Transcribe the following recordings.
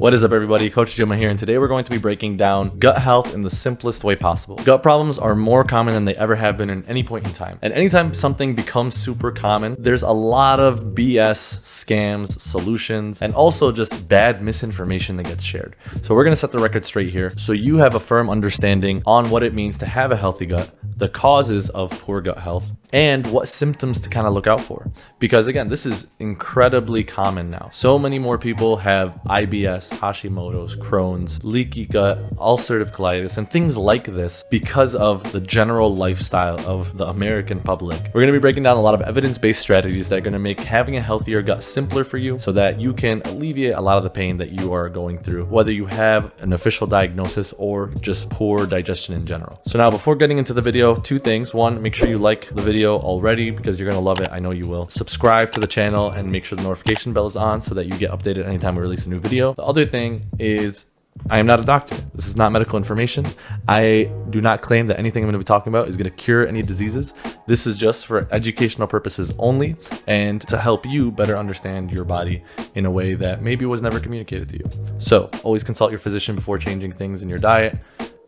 What is up, everybody? Coach Juma here, and today we're going to be breaking down gut health in the simplest way possible. Gut problems are more common than they ever have been at any point in time. And anytime something becomes super common, there's a lot of BS, scams, solutions, and also just bad misinformation that gets shared. So we're going to set the record straight here so you have a firm understanding on what it means to have a healthy gut, the causes of poor gut health, and what symptoms to kind of look out for. Because again, this is incredibly common now. So many more people have IBS, Hashimoto's, Crohn's, leaky gut, ulcerative colitis, and things like this because of the general lifestyle of the American public. We're going to be breaking down a lot of evidence-based strategies that are going to make having a healthier gut simpler for you so that you can alleviate a lot of the pain that you are going through, whether you have an official diagnosis or just poor digestion in general. So now, before getting into the video, two things. One, make sure you like the video already because you're going to love it. I know you will. Subscribe to the channel and make sure the notification bell is on so that you get updated anytime we release a new video. The other thing is, I am not a doctor. This is not medical information. I do not claim that anything I'm going to be talking about is going to cure any diseases. This is just for educational purposes only and to help you better understand your body in a way that maybe was never communicated to you. So always consult your physician before changing things in your diet.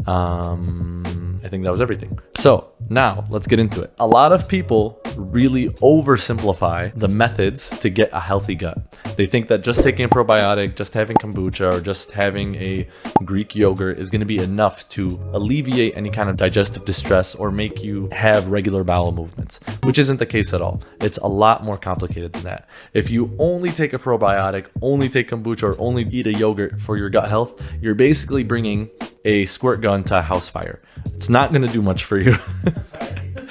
I think that was everything. So now let's get into it. A lot of people really oversimplify the methods to get a healthy gut. They think that just taking a probiotic, just having kombucha, or just having a Greek yogurt is going to be enough to alleviate any kind of digestive distress or make you have regular bowel movements, which isn't the case at all. It's a lot more complicated than that. If you only take a probiotic, only take kombucha, or only eat a yogurt for your gut health, you're basically bringing a squirt gun to a house fire. It's not going to do much for you.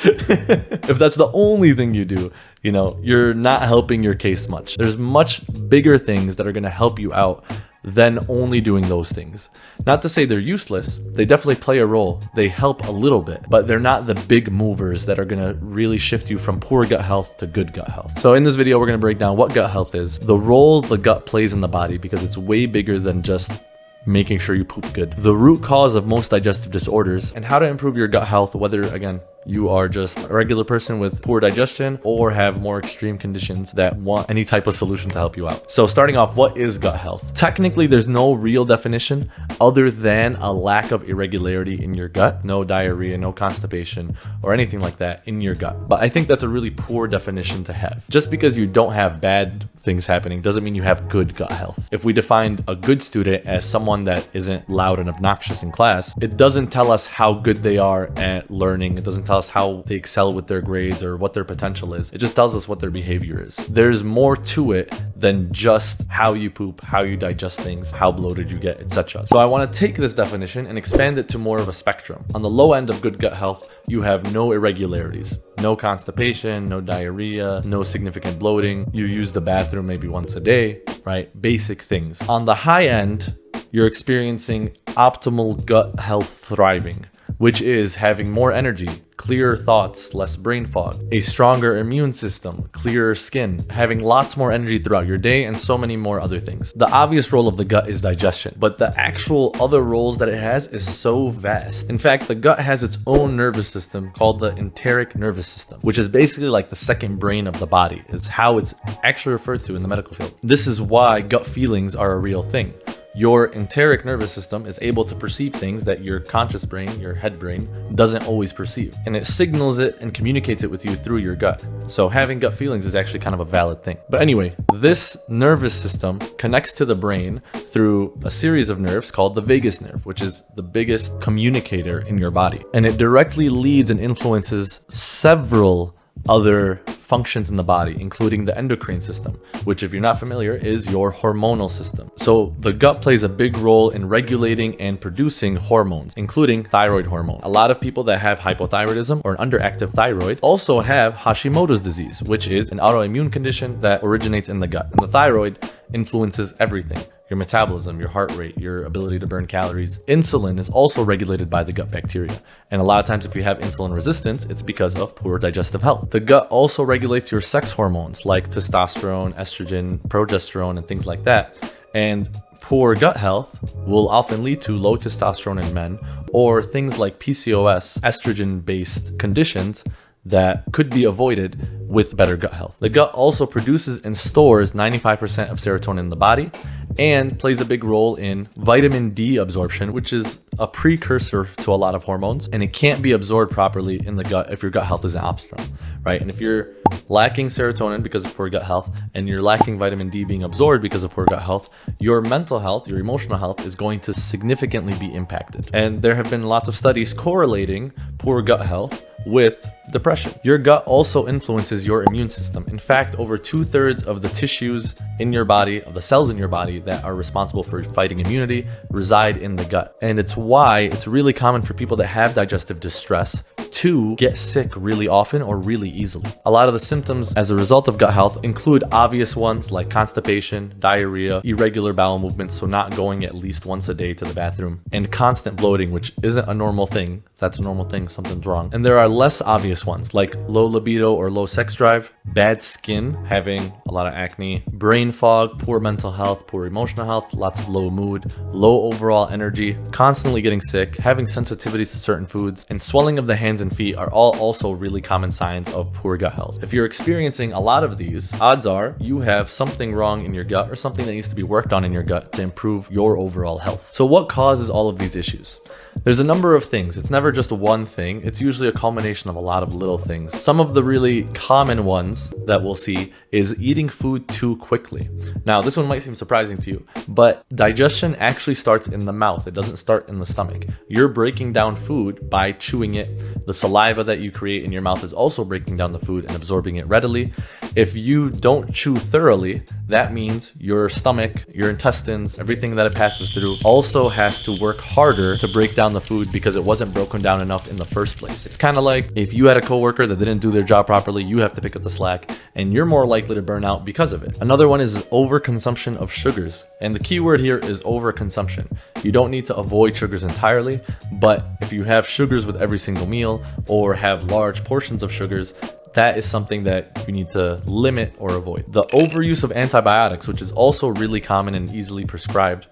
If that's the only thing you do, you're not helping your case much. There's much bigger things that are going to help you out than only doing those things. Not to say they're useless. They definitely play a role. They help a little bit, but they're not the big movers that are going to really shift you from poor gut health to good gut health. So in this video, we're going to break down what gut health is, the role the gut plays in the body, because it's way bigger than just making sure you poop good, the root cause of most digestive disorders, and how to improve your gut health, whether, again, you are just a regular person with poor digestion or have more extreme conditions that want any type of solution to help you out. So starting off, what is gut health? Technically, there's no real definition other than a lack of irregularity in your gut, no diarrhea, no constipation, or anything like that in your gut. But I think that's a really poor definition to have. Just because you don't have bad things happening doesn't mean you have good gut health. If we defined a good student as someone that isn't loud and obnoxious in class, it doesn't tell us how good they are at learning. It doesn't tell us how they excel with their grades or what their potential is. It just tells us what their behavior is. There's more to it than just how you poop, how you digest things, how bloated you get, etc. So I want to take this definition and expand it to more of a spectrum. On the low end of good gut health, you have no irregularities, no constipation, no diarrhea, no significant bloating. You use the bathroom maybe once a day, right? Basic things. On the high end, you're experiencing optimal gut health thriving, which is having more energy, clearer thoughts, less brain fog, a stronger immune system, clearer skin, having lots more energy throughout your day, and so many more other things. The obvious role of the gut is digestion, but the actual other roles that it has is so vast. In fact, the gut has its own nervous system called the enteric nervous system, which is basically like the second brain of the body. It's how it's actually referred to in the medical field. This is why gut feelings are a real thing. Your enteric nervous system is able to perceive things that your conscious brain, your head brain, doesn't always perceive. And it signals it and communicates it with you through your gut. So having gut feelings is actually kind of a valid thing. But anyway, this nervous system connects to the brain through a series of nerves called the vagus nerve, which is the biggest communicator in your body. And it directly leads and influences several other functions in the body, including the endocrine system, which, if you're not familiar, is your hormonal system. So the gut plays a big role in regulating and producing hormones, including thyroid hormone. A lot of people that have hypothyroidism or an underactive thyroid also have Hashimoto's disease, which is an autoimmune condition that originates in the gut. And the thyroid influences everything. Your metabolism, your heart rate, your ability to burn calories. Insulin is also regulated by the gut bacteria. And a lot of times if you have insulin resistance, it's because of poor digestive health. The gut also regulates your sex hormones like testosterone, estrogen, progesterone, and things like that. And poor gut health will often lead to low testosterone in men or things like PCOS, estrogen-based conditions that could be avoided with better gut health. The gut also produces and stores 95% of serotonin in the body, and plays a big role in vitamin D absorption, which is a precursor to a lot of hormones, and it can't be absorbed properly in the gut if your gut health isn't optimal, right? And if you're lacking serotonin because of poor gut health, and you're lacking vitamin D being absorbed because of poor gut health, your mental health, your emotional health is going to significantly be impacted. And there have been lots of studies correlating poor gut health with depression. Your gut also influences your immune system. In fact, over 2/3 of the tissues in your body, of the cells in your body that are responsible for fighting immunity, reside in the gut. And it's why it's really common for people that have digestive distress to get sick really often or really easily. A lot of the symptoms as a result of gut health include obvious ones like constipation, diarrhea, irregular bowel movements, so not going at least once a day to the bathroom, and constant bloating, which isn't a normal thing. If that's a normal thing, something's wrong. And there are less obvious ones like low libido or low sex drive, bad skin, having a lot of acne, brain fog, poor mental health, poor emotional health, lots of low mood, low overall energy, constantly getting sick, having sensitivities to certain foods, and swelling of the hands and feet are all also really common signs of poor gut health. If you're experiencing a lot of these, odds are you have something wrong in your gut or something that needs to be worked on in your gut to improve your overall health. So what causes all of these issues? There's a number of things. It's never just one thing. It's usually a culmination of a lot of little things. Some of the really common ones that we'll see is eating food too quickly. Now, this one might seem surprising to you, but digestion actually starts in the mouth. It doesn't start in the stomach. You're breaking down food by chewing it. The saliva that you create in your mouth is also breaking down the food and absorbing it readily. If you don't chew thoroughly, that means your stomach, your intestines, everything that it passes through also has to work harder to break down the food because it wasn't broken down enough in the first place. It's kind of like if you had a coworker that didn't do their job properly, you have to pick up the slack, and you're more likely to burn out because of it. Another one is overconsumption of sugars. And the key word here is overconsumption. You don't need to avoid sugars entirely, but if you have sugars with every single meal or have large portions of sugars, that is something that you need to limit or avoid. The overuse of antibiotics, which is also really common and easily prescribed.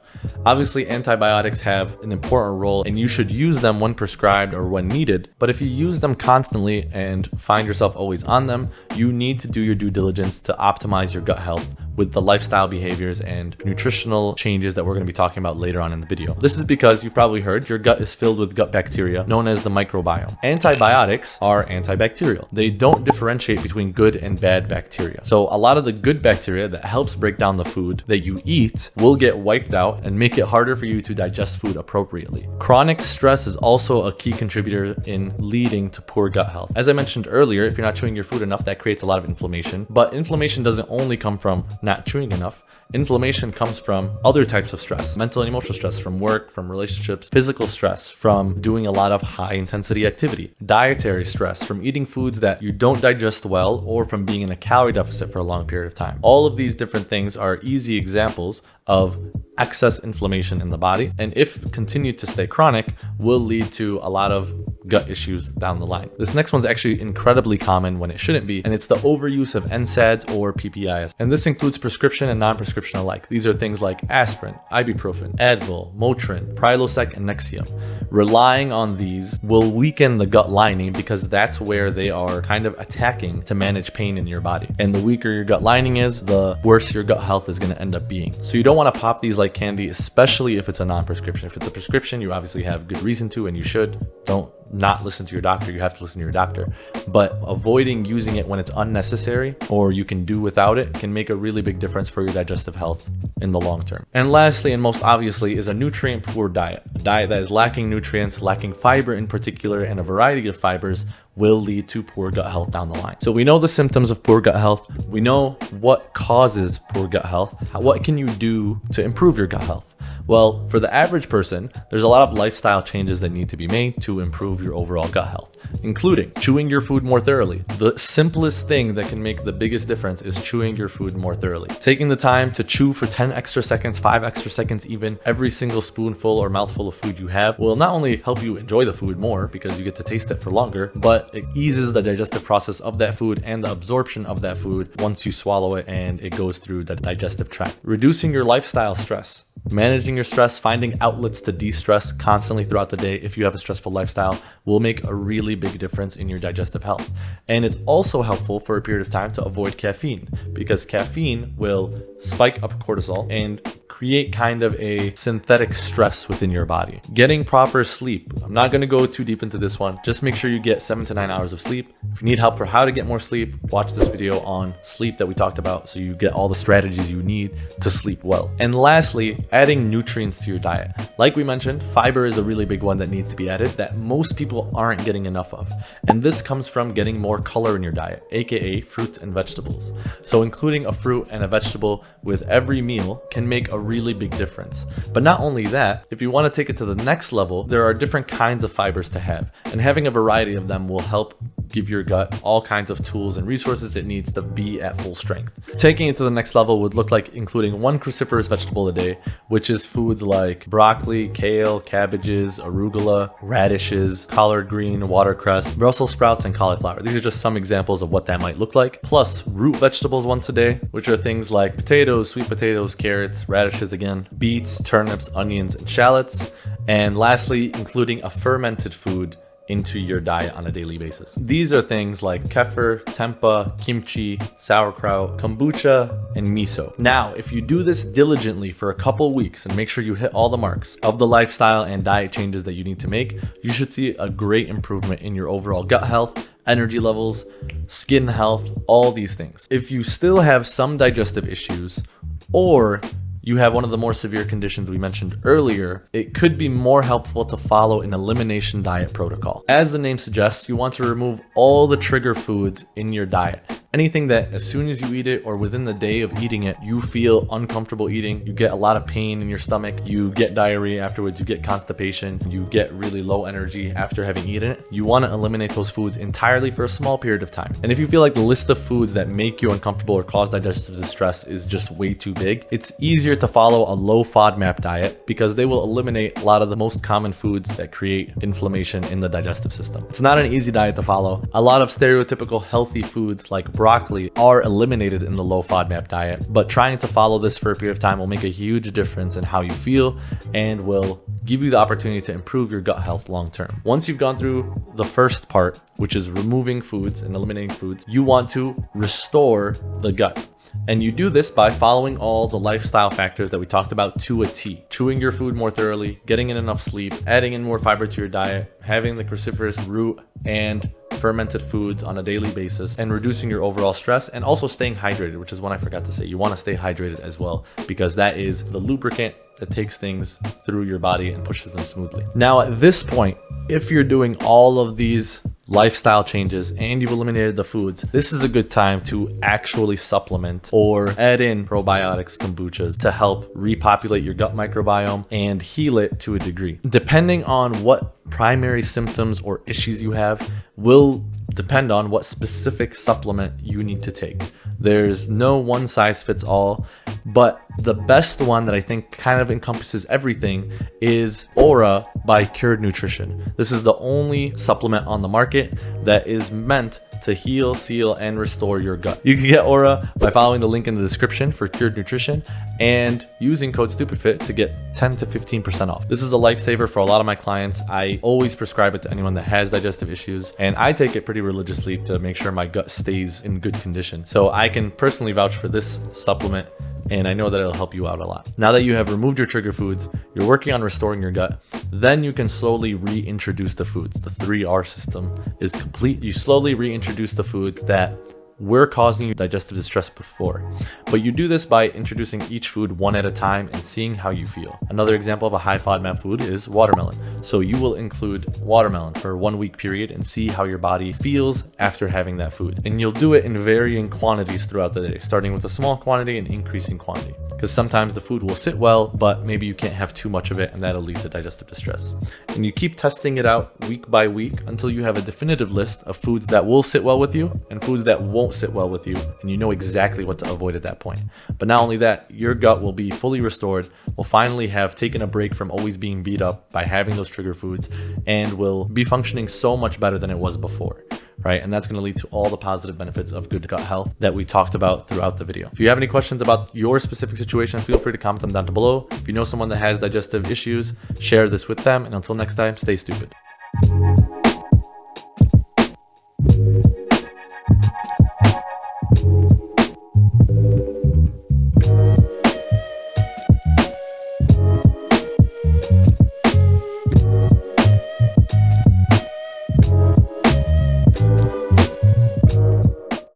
Obviously, antibiotics have an important role and you should use them when prescribed or when needed. But if you use them constantly and find yourself always on them, you need to do your due diligence to optimize your gut health with the lifestyle behaviors and nutritional changes that we're going to be talking about later on in the video. This is because you've probably heard your gut is filled with gut bacteria known as the microbiome. Antibiotics are antibacterial. They don't differentiate between good and bad bacteria. So a lot of the good bacteria that helps break down the food that you eat will get wiped out and make it harder for you to digest food appropriately. Chronic stress is also a key contributor in leading to poor gut health. As I mentioned earlier, if you're not chewing your food enough, that creates a lot of inflammation. But inflammation doesn't only come from not chewing enough. Inflammation comes from other types of stress, mental and emotional stress from work, from relationships, physical stress from doing a lot of high intensity activity, dietary stress from eating foods that you don't digest well, or from being in a calorie deficit for a long period of time. All of these different things are easy examples of excess inflammation in the body, and if continued to stay chronic, will lead to a lot of gut issues down the line. This next one's actually incredibly common when it shouldn't be, and it's the overuse of NSAIDs or PPIs. And this includes prescription and non-prescription alike. These are things like aspirin, ibuprofen, Advil, Motrin, Prilosec, and Nexium. Relying on these will weaken the gut lining because that's where they are kind of attacking to manage pain in your body. And the weaker your gut lining is, the worse your gut health is going to end up being. So you don't want to pop these like candy, especially if it's a non-prescription. If it's a prescription, you obviously have good reason to, and you should. Don't not listen to your doctor. You have to listen to your doctor. But avoiding using it when it's unnecessary or you can do without it can make a really big difference for your digestive health in the long term. And lastly, and most obviously, is a nutrient poor diet. A diet that is lacking nutrients, lacking fiber in particular, and a variety of fibers will lead to poor gut health down the line. So we know the symptoms of poor gut health. We know what causes poor gut health. What can you do to improve your gut health? Well, for the average person, there's a lot of lifestyle changes that need to be made to improve your overall gut health, including chewing your food more thoroughly. The simplest thing that can make the biggest difference is chewing your food more thoroughly. Taking the time to chew for 10 extra seconds, 5 extra seconds even, every single spoonful or mouthful of food you have will not only help you enjoy the food more because you get to taste it for longer, but it eases the digestive process of that food and the absorption of that food once you swallow it and it goes through the digestive tract. Reducing your lifestyle stress. Managing your stress, finding outlets to de-stress constantly throughout the day if you have a stressful lifestyle will make a really big difference in your digestive health. And it's also helpful for a period of time to avoid caffeine because caffeine will spike up cortisol and create kind of a synthetic stress within your body. Getting proper sleep. I'm not going to go too deep into this one. Just make sure you get 7 to 9 hours of sleep. If you need help for how to get more sleep, watch this video on sleep that we talked about so you get all the strategies you need to sleep well. And lastly, adding nutrients to your diet. Like we mentioned, fiber is a really big one that needs to be added that most people aren't getting enough of. And this comes from getting more color in your diet, aka fruits and vegetables. So including a fruit and a vegetable with every meal can make a really big difference. But not only that, if you want to take it to the next level, there are different kinds of fibers to have, and having a variety of them will help give your gut all kinds of tools and resources it needs to be at full strength. Taking it to the next level would look like including one cruciferous vegetable a day, which is foods like broccoli, kale, cabbages, arugula, radishes, collard green, watercress, Brussels sprouts, and cauliflower. These are just some examples of what that might look like. Plus root vegetables once a day, which are things like potatoes, sweet potatoes, carrots, radishes again, beets, turnips, onions, and shallots. And lastly, including a fermented food into your diet on a daily basis. These are things like kefir, tempeh, kimchi, sauerkraut, kombucha, and miso. Now, if you do this diligently for a couple weeks and make sure you hit all the marks of the lifestyle and diet changes that you need to make, you should see a great improvement in your overall gut health, energy levels, skin health, all these things. If you still have some digestive issues, or you have one of the more severe conditions we mentioned earlier, it could be more helpful to follow an elimination diet protocol. As the name suggests, you want to remove all the trigger foods in your diet. Anything that as soon as you eat it or within the day of eating it, you feel uncomfortable eating, you get a lot of pain in your stomach, you get diarrhea afterwards, you get constipation, you get really low energy after having eaten it, you want to eliminate those foods entirely for a small period of time. And if you feel like the list of foods that make you uncomfortable or cause digestive distress is just way too big, it's easier to follow a low FODMAP diet because they will eliminate a lot of the most common foods that create inflammation in the digestive system. It's not an easy diet to follow. A lot of stereotypical healthy foods like broccoli are eliminated in the low FODMAP diet, but trying to follow this for a period of time will make a huge difference in how you feel and will give you the opportunity to improve your gut health long term. Once you've gone through the first part, which is removing foods and eliminating foods, you want to restore the gut. And you do this by following all the lifestyle factors that we talked about to a T. Chewing your food more thoroughly, getting in enough sleep, adding in more fiber to your diet, having the cruciferous root and fermented foods on a daily basis, and reducing your overall stress, and also staying hydrated, which is one I forgot to say. You want to stay hydrated as well, because that is the lubricant that takes things through your body and pushes them smoothly. Now, at this point, if you're doing all of these lifestyle changes and you've eliminated the foods, this is a good time to actually supplement or add in probiotics, kombuchas to help repopulate your gut microbiome and heal it to a degree. Depending on what primary symptoms or issues you have will depend on what specific supplement you need to take. There's no one size fits all, but the best one that I think kind of encompasses everything is Aura by Cured Nutrition. This is the only supplement on the market that is meant to heal, seal, and restore your gut. You can get Aura by following the link in the description for Cured Nutrition and using code STUPIDFIT to get 10 to 15% off. This is a lifesaver for a lot of my clients. I always prescribe it to anyone that has digestive issues, and I take it pretty religiously to make sure my gut stays in good condition. So I can personally vouch for this supplement, and I know that it'll help you out a lot. Now that you have removed your trigger foods, you're working on restoring your gut, then you can slowly reintroduce the foods. The 3R system is complete. You slowly reintroduce the foods that were causing you digestive distress before. But you do this by introducing each food one at a time and seeing how you feel. Another example of a high FODMAP food is watermelon. So you will include watermelon for a 1 week period and see how your body feels after having that food. And you'll do it in varying quantities throughout the day, starting with a small quantity and increasing quantity. Because sometimes the food will sit well, but maybe you can't have too much of it and that'll lead to digestive distress. And you keep testing it out week by week until you have a definitive list of foods that will sit well with you and foods that won't sit well with you, and you know exactly what to avoid at that point. But not only that, your gut will be fully restored, will finally have taken a break from always being beat up by having those trigger foods, and will be functioning so much better than it was before, right? And that's going to lead to all the positive benefits of good gut health that we talked about throughout the video. If you have any questions about your specific situation, feel free to comment them down below. If you know someone that has digestive issues, share this with them, and until next time, stay stupid.